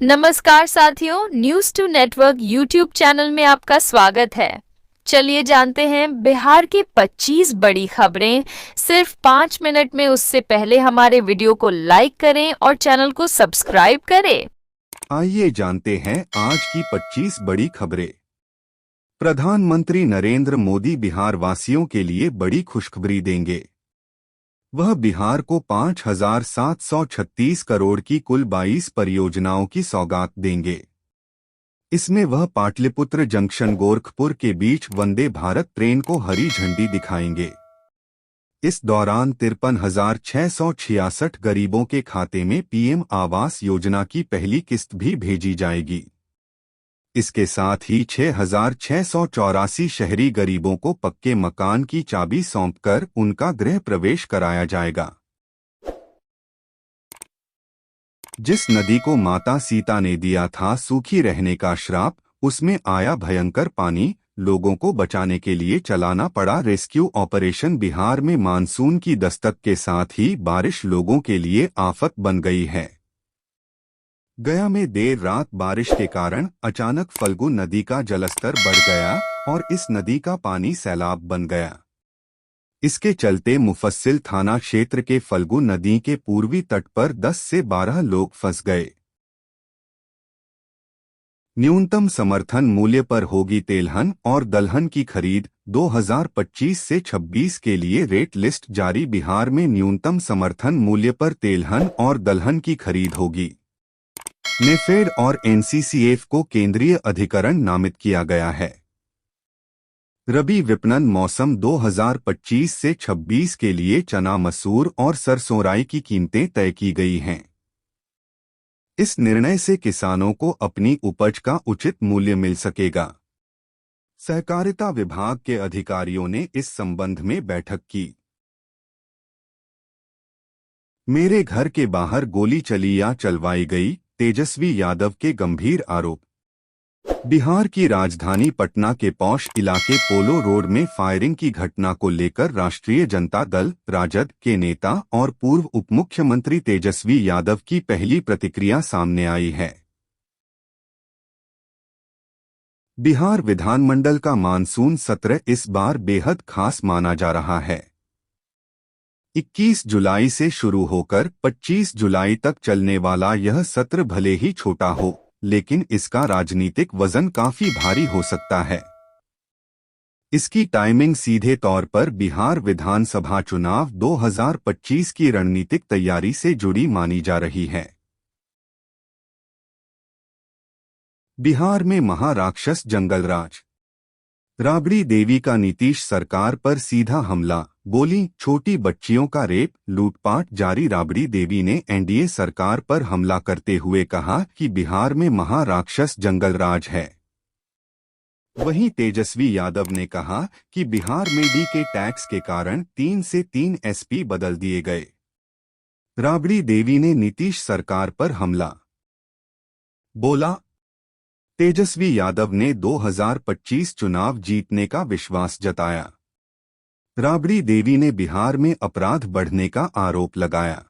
नमस्कार साथियों, news two network YouTube channel में आपका स्वागत है। चलिए जानते हैं बिहार की 25 बड़ी खबरें सिर्फ 5 मिनट में। उससे पहले हमारे वीडियो को लाइक करें और चैनल को सब्सक्राइब करें। आइए जानते हैं आज की 25 बड़ी खबरें। प्रधानमंत्री नरेंद्र मोदी बिहार वासियों के लिए बड़ी खुशखबरी देंगे। वह बिहार को 5,736 करोड़ की कुल 22 परियोजनाओं की सौगात देंगे। इसमें वह पाटलिपुत्र जंक्शन गोरखपुर के बीच वंदे भारत ट्रेन को हरी झंडी दिखाएंगे। इस दौरान 53,666 गरीबों के खाते में पीएम आवास योजना की पहली किस्त भी भेजी जाएगी। इसके साथ ही 6,684 शहरी गरीबों को पक्के मकान की चाबी सौंपकर उनका गृह प्रवेश कराया जाएगा। जिस नदी को माता सीता ने दिया था सूखी रहने का श्राप, उसमें आया भयंकर पानी। लोगों को बचाने के लिए चलाना पड़ा रेस्क्यू ऑपरेशन। बिहार में मानसून की दस्तक के साथ ही बारिश लोगों के लिए आफत बन गई है। गया में देर रात बारिश के कारण अचानक फल्गु नदी का जलस्तर बढ़ गया और इस नदी का पानी सैलाब बन गया। इसके चलते मुफस्सिल थाना क्षेत्र के फल्गु नदी के पूर्वी तट पर 10 से 12 लोग फंस गए। न्यूनतम समर्थन मूल्य पर होगी तेलहन और दलहन की खरीद। 2025 से 26 के लिए रेट लिस्ट जारी। बिहार में न्यूनतम समर्थन मूल्य पर तेलहन और दलहन की खरीद होगी। नेफेड और एनसीसीएफ को केंद्रीय अधिकरण नामित किया गया है। रबी विपणन मौसम 2025 से 26 के लिए चना, मसूर और सरसों राई की कीमतें तय की गई हैं। इस निर्णय से किसानों को अपनी उपज का उचित मूल्य मिल सकेगा। सहकारिता विभाग के अधिकारियों ने इस संबंध में बैठक की। मेरे घर के बाहर गोली चली या चलवाई गई, तेजस्वी यादव के गंभीर आरोप। बिहार की राजधानी पटना के पौष इलाके पोलो रोड में फायरिंग की घटना को लेकर राष्ट्रीय जनता दल राजद के नेता और पूर्व उपमुख्यमंत्री तेजस्वी यादव की पहली प्रतिक्रिया सामने आई है। बिहार विधानमंडल का मानसून सत्र इस बार बेहद खास माना जा रहा है। 21 जुलाई से शुरू होकर 25 जुलाई तक चलने वाला यह सत्र भले ही छोटा हो, लेकिन इसका राजनीतिक वजन काफी भारी हो सकता है। इसकी टाइमिंग सीधे तौर पर बिहार विधानसभा चुनाव 2025 की रणनीतिक तैयारी से जुड़ी मानी जा रही है। बिहार में महाराक्षस जंगलराज। राबड़ी देवी का नीतीश सरकार पर सीधा हमला। बोली, छोटी बच्चियों का रेप लूटपाट जारी। राबड़ी देवी ने एनडीए सरकार पर हमला करते हुए कहा कि बिहार में महाराक्षस जंगलराज है। वहीं तेजस्वी यादव ने कहा कि बिहार में डी के टैक्स के कारण 3 से 3 एसपी बदल दिए गए। राबड़ी देवी ने नीतीश सरकार पर हमला बोला। तेजस्वी यादव ने 2025 चुनाव जीतने का विश्वास जताया। राबड़ी देवी ने बिहार में अपराध बढ़ने का आरोप लगाया।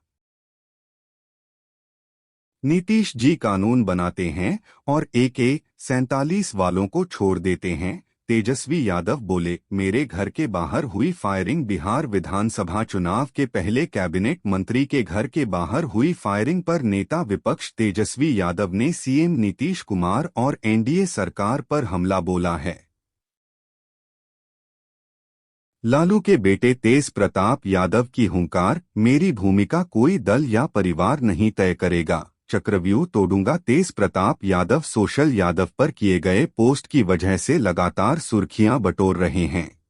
नीतीश जी कानून बनाते हैं और AK-47 वालों को छोड़ देते हैं, तेजस्वी यादव बोले। मेरे घर के बाहर हुई फायरिंग। बिहार विधानसभा चुनाव के पहले कैबिनेट मंत्री के घर के बाहर हुई फायरिंग पर नेता विपक्ष तेजस्वी यादव ने सीएम नीतीश कुमार और एनडीए सरकार पर हमला बोला है। लालू के बेटे तेज प्रताप यादव की हुंकार, मेरी भूमिका कोई दल या परिवार नहीं तय करेगा, चक्रव्यूह तोड़ूंगा। तेज प्रताप यादव सोशल यादव पर किए गए पोस्ट की वजह से लगातार सुर्खियां बटोर रहे हैं।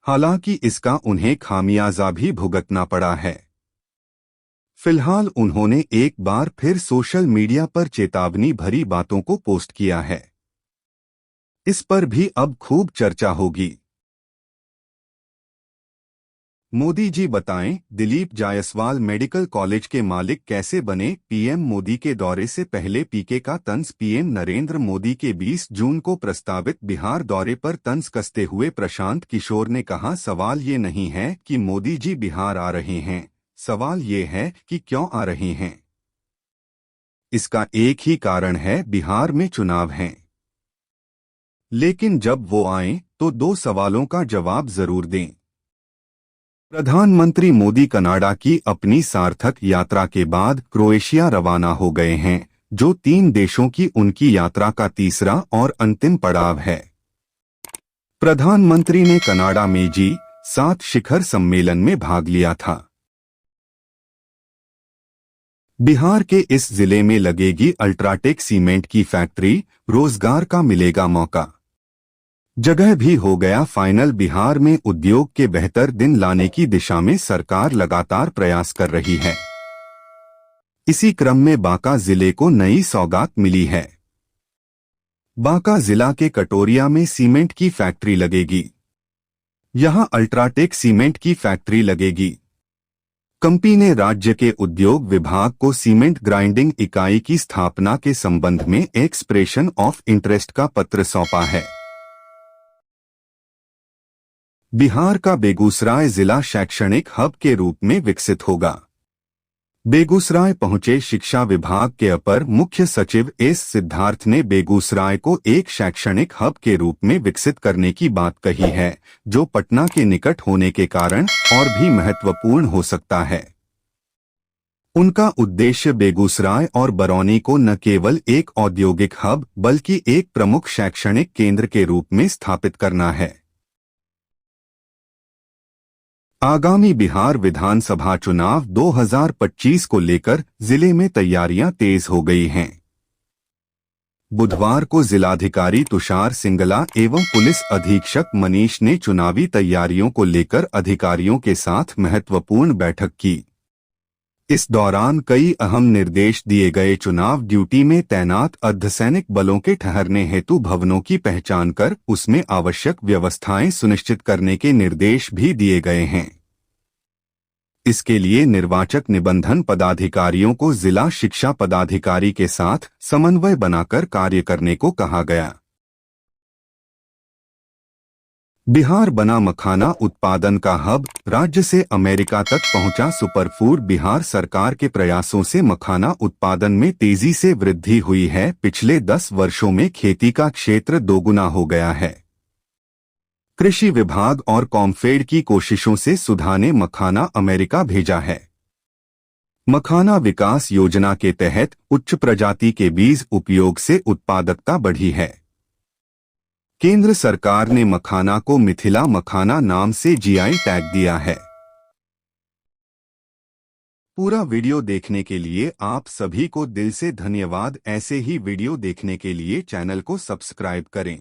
हालांकि इसका उन्हें खामियाजा भी भुगतना पड़ा है। फिलहाल उन्होंने एक बार फिर सोशल मीडिया पर चेतावनी भरी बातों को पोस्ट किया है। इस पर भी अब खूब चर्चा होगी। मोदी जी बताएं, दिलीप जायसवाल मेडिकल कॉलेज के मालिक कैसे बने। पीएम मोदी के दौरे से पहले पीके का तंज। पीएम नरेंद्र मोदी के 20 जून को प्रस्तावित बिहार दौरे पर तंज कसते हुए प्रशांत किशोर ने कहा, सवाल ये नहीं है कि मोदी जी बिहार आ रहे हैं, सवाल ये है कि क्यों आ रहे हैं। इसका एक ही कारण है, बिहार में चुनाव हैं। लेकिन जब वो आएं तो 2 सवालों का जवाब जरूर दें। प्रधानमंत्री मोदी कनाडा की अपनी सार्थक यात्रा के बाद क्रोएशिया रवाना हो गए हैं, जो 3 देशों की उनकी यात्रा का तीसरा और अंतिम पड़ाव है। प्रधानमंत्री ने कनाडा में G7 शिखर सम्मेलन में भाग लिया था। बिहार के इस जिले में लगेगी अल्ट्राटेक सीमेंट की फैक्ट्री, रोजगार का मिलेगा मौका। जगह भी हो गया फाइनल। बिहार में उद्योग के बेहतर दिन लाने की दिशा में सरकार लगातार प्रयास कर रही है। इसी क्रम में बांका जिले को नई सौगात मिली है। बांका जिला के कटोरिया में सीमेंट की फैक्ट्री लगेगी। यहां अल्ट्राटेक सीमेंट की फैक्ट्री लगेगी। कंपनी ने राज्य के उद्योग विभाग को सीमेंट ग्राइंडिंग इकाई की स्थापना के संबंध में एक्सप्रेशन ऑफ इंटरेस्ट का पत्र सौंपा है। बिहार का बेगूसराय जिला शैक्षणिक हब के रूप में विकसित होगा। बेगूसराय पहुंचे शिक्षा विभाग के अपर मुख्य सचिव एस सिद्धार्थ ने बेगूसराय को एक शैक्षणिक हब के रूप में विकसित करने की बात कही है, जो पटना के निकट होने के कारण और भी महत्वपूर्ण हो सकता है। उनका उद्देश्य बेगूसराय और बरौनी को न केवल एक औद्योगिक हब बल्कि एक प्रमुख शैक्षणिक केंद्र के रूप में स्थापित करना है। आगामी बिहार विधानसभा चुनाव 2025 को लेकर जिले में तैयारियां तेज हो गई हैं। बुधवार को जिलाधिकारी तुषार सिंगला एवं पुलिस अधीक्षक मनीष ने चुनावी तैयारियों को लेकर अधिकारियों के साथ महत्वपूर्ण बैठक की। इस दौरान कई अहम निर्देश दिए गए। चुनाव ड्यूटी में तैनात अर्धसैनिक बलों के ठहरने हेतु भवनों की पहचान कर उसमें आवश्यक व्यवस्थाएं सुनिश्चित करने के निर्देश भी दिए गए हैं। इसके लिए निर्वाचक निबंधन पदाधिकारियों को जिला शिक्षा पदाधिकारी के साथ समन्वय बनाकर कार्य करने को कहा गया। बिहार बना मखाना उत्पादन का हब, राज्य से अमेरिका तक पहुंचा सुपरफूड। बिहार सरकार के प्रयासों से मखाना उत्पादन में तेजी से वृद्धि हुई है। पिछले 10 वर्षों में खेती का क्षेत्र दोगुना हो गया है। कृषि विभाग और कॉम्फेड की कोशिशों से सुधा ने मखाना अमेरिका भेजा है। मखाना विकास योजना के तहत उच्च प्रजाति के बीज उपयोग से उत्पादकता बढ़ी है। केंद्र सरकार ने मखाना को मिथिला मखाना नाम से जीआई टैग दिया है। पूरा वीडियो देखने के लिए आप सभी को दिल से धन्यवाद। ऐसे ही वीडियो देखने के लिए चैनल को सब्सक्राइब करें।